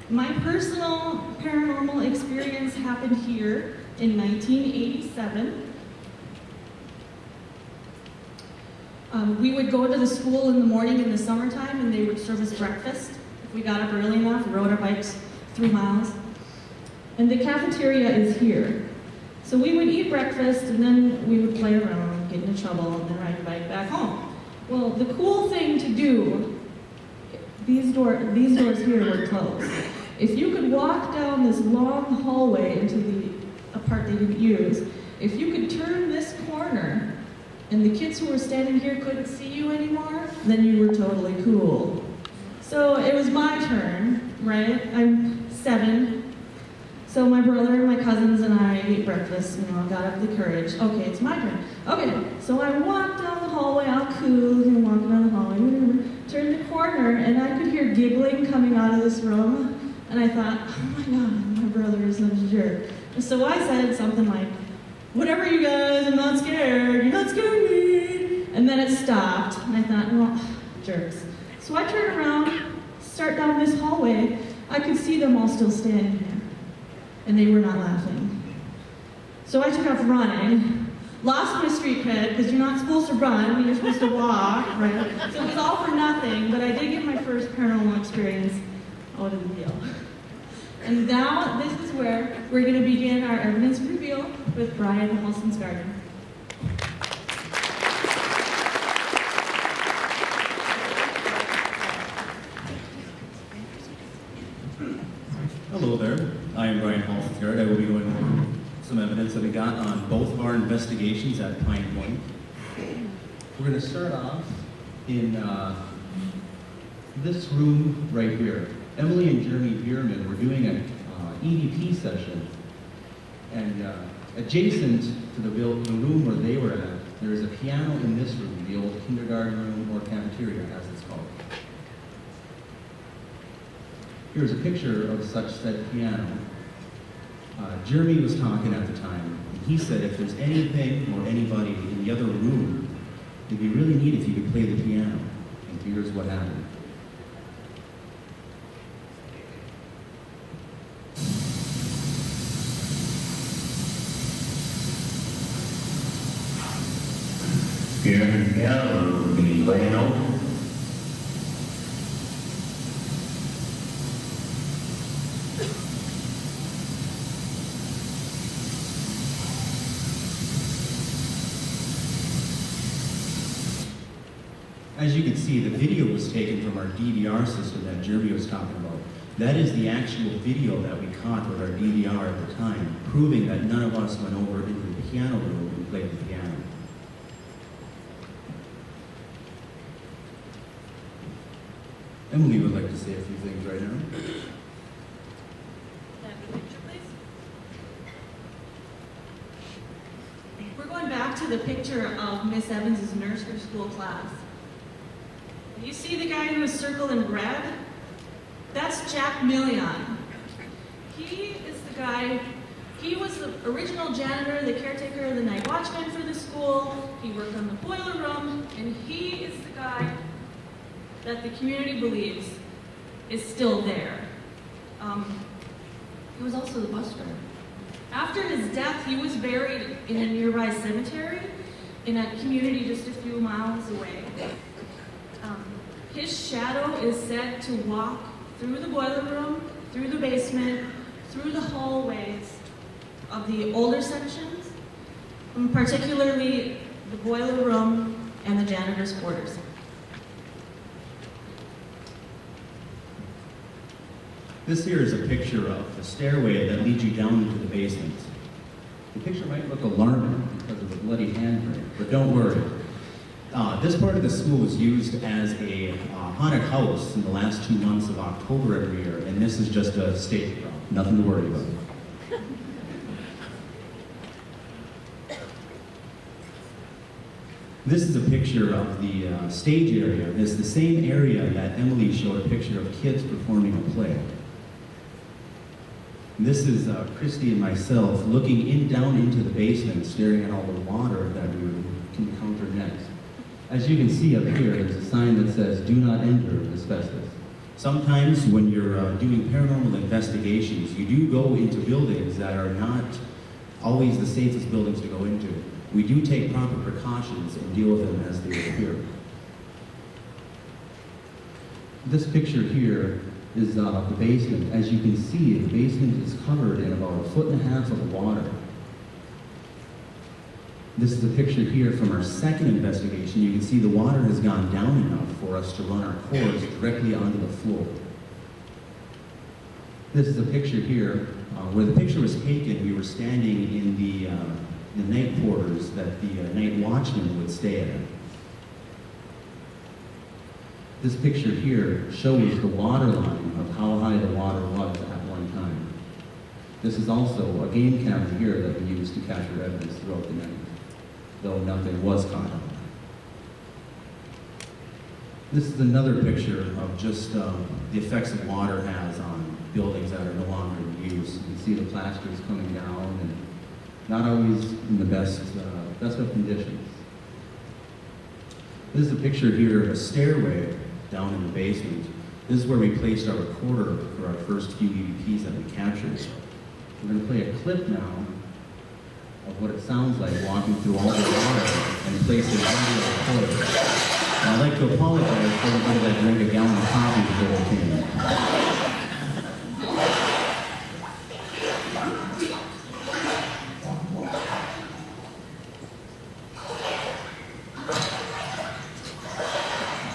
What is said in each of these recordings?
My personal paranormal experience happened here in 1987. We would go to the school in the morning in the summertime and they would serve us breakfast. If we got up early enough, we rode our bikes 3 miles. And the cafeteria is here. So we would eat breakfast and then we would play around, get into trouble, and then ride the bike back home. Well, the cool thing to do, these doors here were closed. If you could walk down this long hallway into a part they didn't use, if you could turn this corner and the kids who were standing here couldn't see you anymore, then you were totally cool. So it was my turn, right? I'm 7. So my brother and my cousins and I ate breakfast, got up the courage. Okay, it's my turn. Okay, so I walked down the hallway, all cool, walking down the hallway, turned the corner, and I could hear giggling coming out of this room. And I thought, oh my God, my brother is such a jerk. And so I said something like, whatever you guys, I'm not scared, you're not scaring me. And then it stopped, and I thought, well, jerks. So I turned around, start down this hallway, I could see them all still standing there. And they were not laughing. So I took off running, lost my street cred, because you're not supposed to run, you're supposed to walk, right? So it was all for nothing, but I did get my first paranormal experience out of the deal. And now this is where we're going to begin our evidence reveal with Brian Halson's Garden. Hello there, I am Brian Halston. I will be going over some evidence that we got on both of our investigations at Pine Point. We're going to start off in this room right here. Emily and Jeremy Bierman were doing an EVP session, and adjacent to the room where they were at, there is a piano in this room, the old kindergarten room or cafeteria as it's called. Here's a picture of such said piano. Jeremy was talking at the time, and he said if there's anything or anybody in the other room, it'd be really neat if you could play the piano. And here's what happened. Here in the piano, we're going to be playing over. As you can see, the video was taken from our DVR system that Jeremy was talking about. That is the actual video that we caught with our DVR at the time, proving that none of us went over into the piano room and played the piano. Emily would like to say a few things right now. Can I have the picture, please? We're going back to the picture of Miss Evans' nursery school class. You see the guy who is circled in red? That's Jack Million. He is the guy, he was the original janitor, the caretaker, the night watchman for the school. He worked on the boiler room, and he is the guy that the community believes is still there. He was also the bus driver. After his death, he was buried in a nearby cemetery in a community just a few miles away. His shadow is said to walk through the boiler room, through the basement, through the hallways of the older sections, particularly the boiler room and the janitor's quarters. This here is a picture of the stairway that leads you down into the basement. The picture might look alarming because of the bloody handprint, but don't worry. This part of the school was used as a haunted house in the last 2 months of October every year, and this is just a stage prop, nothing to worry about. This is a picture of the stage area. It's the same area that Emily showed a picture of kids performing a play. This is Christy and myself looking down into the basement, staring at all the water that we would encounter next. As you can see up here, there's a sign that says, "Do not enter asbestos." Sometimes when you're doing paranormal investigations, you do go into buildings that are not always the safest buildings to go into. We do take proper precautions and deal with them as they appear. This picture here is the basement. As you can see, the basement is covered in about 1.5 feet of water. This is a picture here from our second investigation. You can see the water has gone down enough for us to run our cores directly onto the floor. This is a picture here where the picture was taken. We were standing in the night quarters that the night watchman would stay at. This picture here shows the water line of how high the water was at one time. This is also a game camera here that we used to capture evidence throughout the night, though nothing was caught on. This is another picture of just the effects that water has on buildings that are no longer in use. You can see the plasters coming down and not always in the best of conditions. This is a picture here of a stairway down in the basement. This is where we placed our recorder for our first few EVPs that we captured. We're going to play a clip now of what it sounds like walking through all the water and placing it on the recorder. And I'd like to apologize for everybody that drank a gallon of coffee before they came.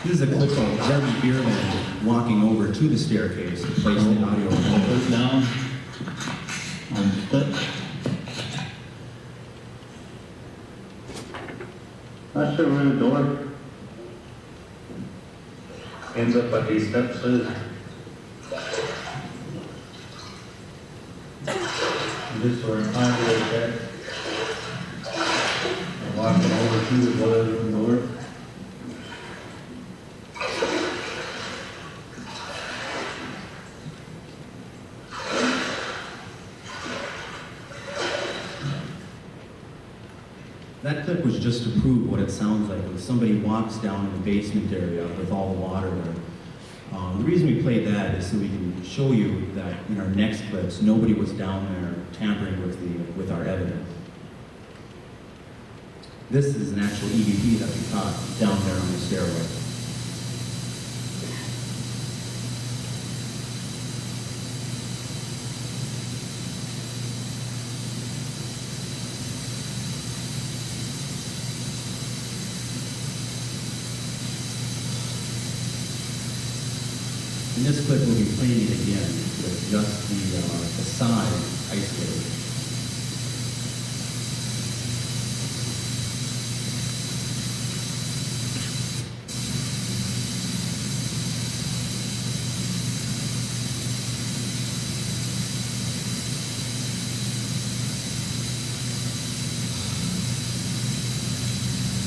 This is a clip of Jeremy Bierman walking over to the staircase to place the audio. Put it down. On the step. Not sure where the door ends up at these steps is. This where I'm finding right there. And walking over to the door. That clip was just to prove what it sounds like when somebody walks down in the basement area with all the water there. The reason we played that is so we can show you that in our next clips, nobody was down there tampering with our evidence. This is an actual EVP that we caught down there on the stairway. In this clip, we'll be playing it again with just the side isolated.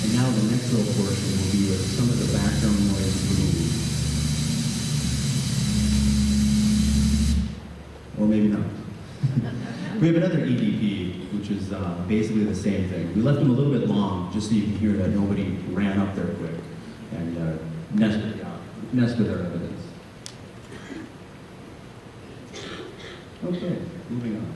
And now the next little portion will be with some of the background noise removed. Or maybe not. We have another EVP, which is basically the same thing. We left them a little bit long, just so you can hear that nobody ran up there quick and messed with our evidence. Okay, moving on.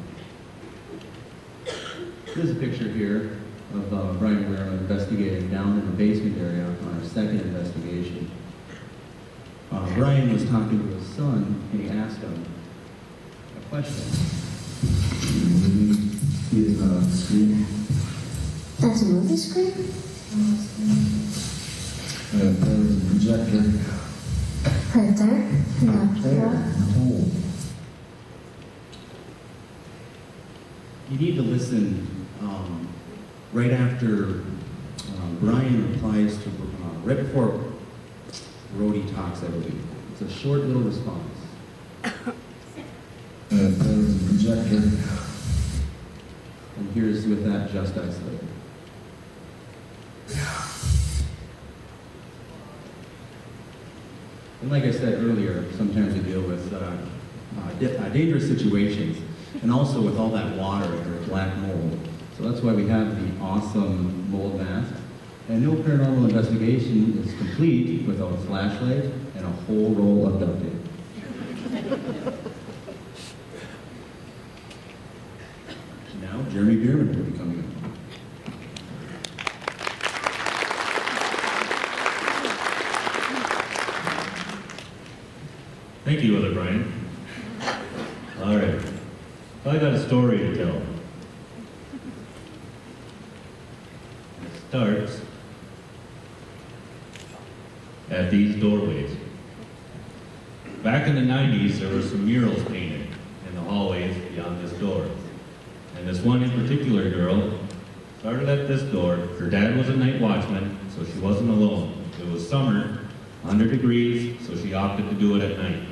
There's a picture here of Brian Guerrero investigating down in the basement area on our second investigation. Brian was talking to his son, and he asked him a question. See the screen? That's a movie screen? Projector. Right there? Oh. You need to listen right after Brian replies to, right before Rhodey talks, I believe. It's a short little response. Projector. And here's with that just isolated. And like I said earlier, sometimes we deal with dangerous situations, and also with all that water or black mold. So that's why we have the awesome mold mask. And no paranormal investigation is complete without a flashlight and a whole roll of duct tape. I've got a story to tell. It starts at these doorways. Back in the 90s, there were some murals painted in the hallways beyond this door. And this one in particular girl started at this door. Her dad was a night watchman, so she wasn't alone. It was summer, 100 degrees, so she opted to do it at night.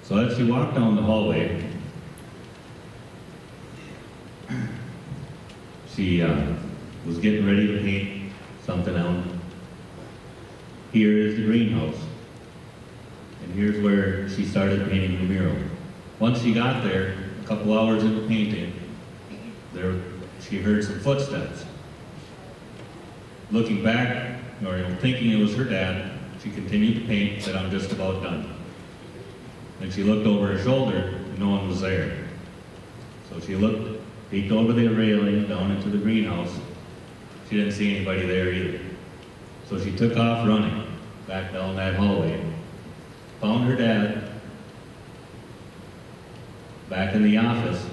So as she walked down the hallway, she was getting ready to paint something out. Here is the greenhouse. And here's where she started painting the mural. Once she got there, a couple hours into painting, she heard some footsteps. Looking back, or thinking it was her dad, she continued to paint, said, "I'm just about done." And she looked over her shoulder, and no one was there. So she peeked over the railing down into the greenhouse. She didn't see anybody there either. So she took off running back down that hallway, found her dad back in the office,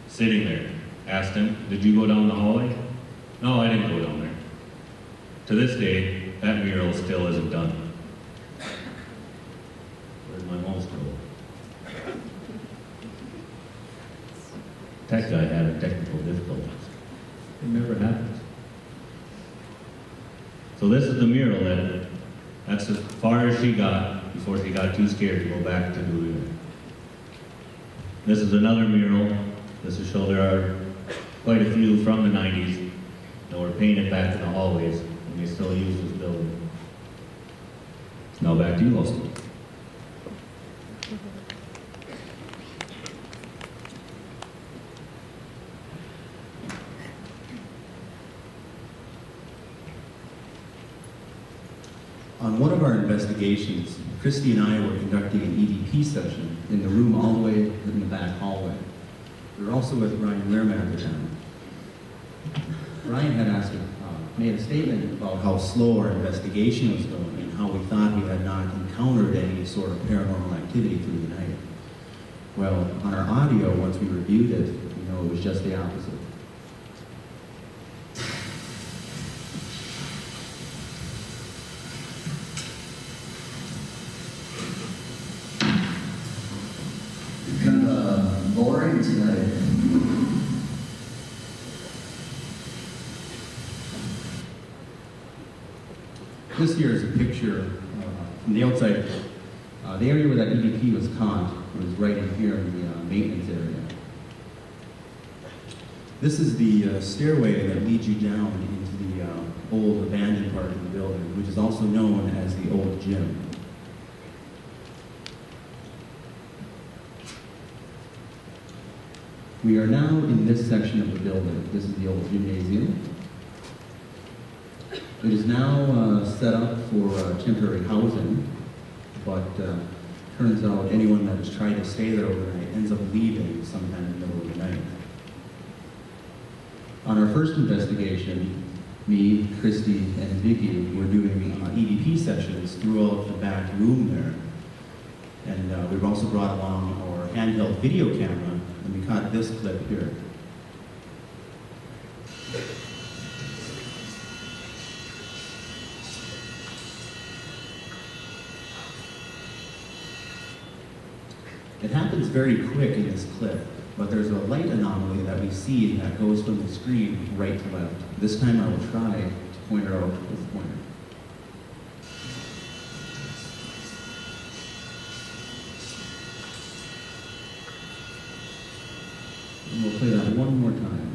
sitting there. Asked him, "Did you go down the hallway?" "No, I didn't go down there." To this day, that mural still isn't done. Where's my mouse go? Tech guy had technical difficulties. It never happens. So this is the mural that's as far as she got before she got too scared to go back to doing it. This is another mural. This is show there are quite a few from the 90s that were painted back in the hallways, and they still use this building. Now back to you, Austin. On one of our investigations, Christy and I were conducting an EVP session in the room all the way in the back hallway. We were also with Ryan Lehrman at the time. Ryan had made a statement about how slow our investigation was going and how we thought we had not encountered any sort of paranormal activity through the night. Well, on our audio, once we reviewed it, it was just the opposite. Kind of boring tonight. This here is a picture from the outside. The area where that EVP was caught was right in here in the maintenance area. This is the stairway that leads you down into the old abandoned part of the building, which is also known as the old gym. We are now in this section of the building. This is the old gymnasium. It is now set up for temporary housing, but turns out anyone that has tried to stay there overnight ends up leaving sometime in the middle of the night. On our first investigation, me, Christy, and Vicki were doing EVP sessions throughout the back room there. And we've also brought along our handheld video camera, and we caught this clip here. It happens very quick in this clip, but there's a light anomaly that we see that goes from the screen right to left. This time I will try to point her out with the pointer. And we'll play that one more time.